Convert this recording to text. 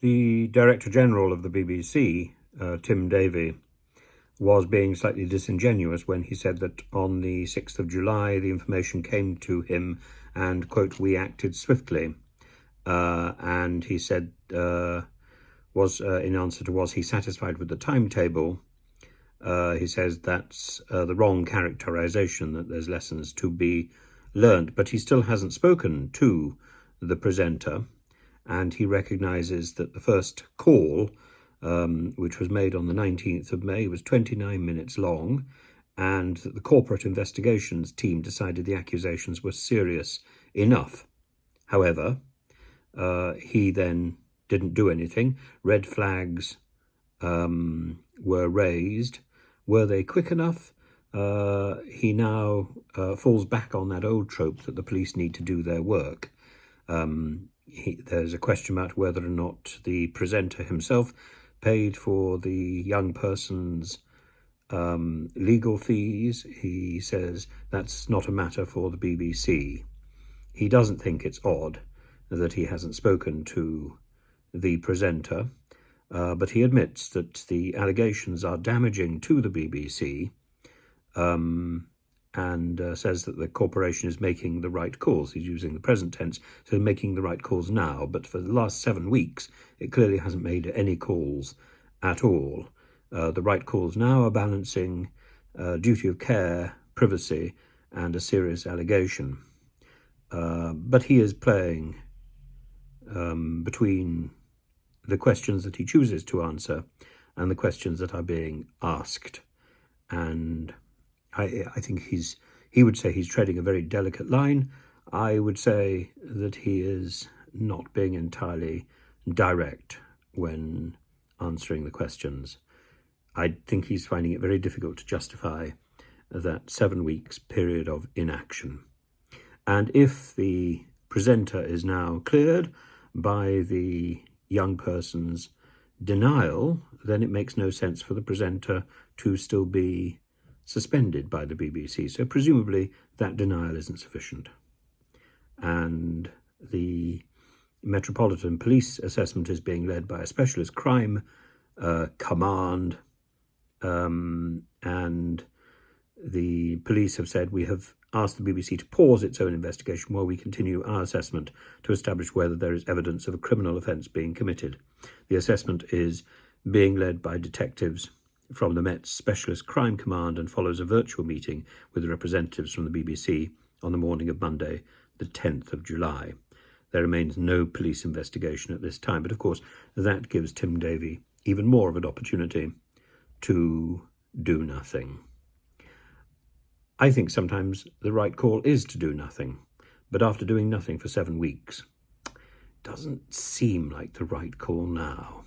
The Director General of the BBC, Tim Davie, was being slightly disingenuous when he said that on the 6th of July the information came to him and, quote, "we acted swiftly." And he said, in answer to was he satisfied with the timetable, he says that's the wrong characterization, that there's lessons to be learned. But he still hasn't spoken to the presenter, and he recognises that the first call, which was made on the 19th of May, was 29 minutes long, and that the corporate investigations team decided the accusations were serious enough. However, he then didn't do anything. Red flags were raised. Were they quick enough? He now falls back on that old trope that the police need to do their work. There's a question about whether or not the presenter himself paid for the young person's legal fees. He says that's not a matter for the BBC. He doesn't think it's odd that he hasn't spoken to the presenter, but he admits that the allegations are damaging to the BBC, and says that the corporation is making the right calls. He's using the present tense, so making the right calls now, but for the last 7 weeks, it clearly hasn't made any calls at all. The right calls now are balancing duty of care, privacy, and a serious allegation. But he is playing between the questions that he chooses to answer and the questions that are being asked. And I think he would say he's treading a very delicate line. I would say that he is not being entirely direct when answering the questions. I think he's finding it very difficult to justify that 7 weeks period of inaction. And if the presenter is now cleared by the young person's denial, then it makes no sense for the presenter to still be suspended by the BBC. So presumably that denial isn't sufficient. And the Metropolitan Police assessment is being led by a specialist crime command, and the police have said, we have asked the BBC to pause its own investigation while we continue our assessment to establish whether there is evidence of a criminal offence being committed. The assessment is being led by detectives from the Met's Specialist Crime Command and follows a virtual meeting with representatives from the BBC on the morning of Monday, the 10th of July. There remains no police investigation at this time, but of course that gives Tim Davie even more of an opportunity to do nothing. I think sometimes the right call is to do nothing, but after doing nothing for 7 weeks, doesn't seem like the right call now.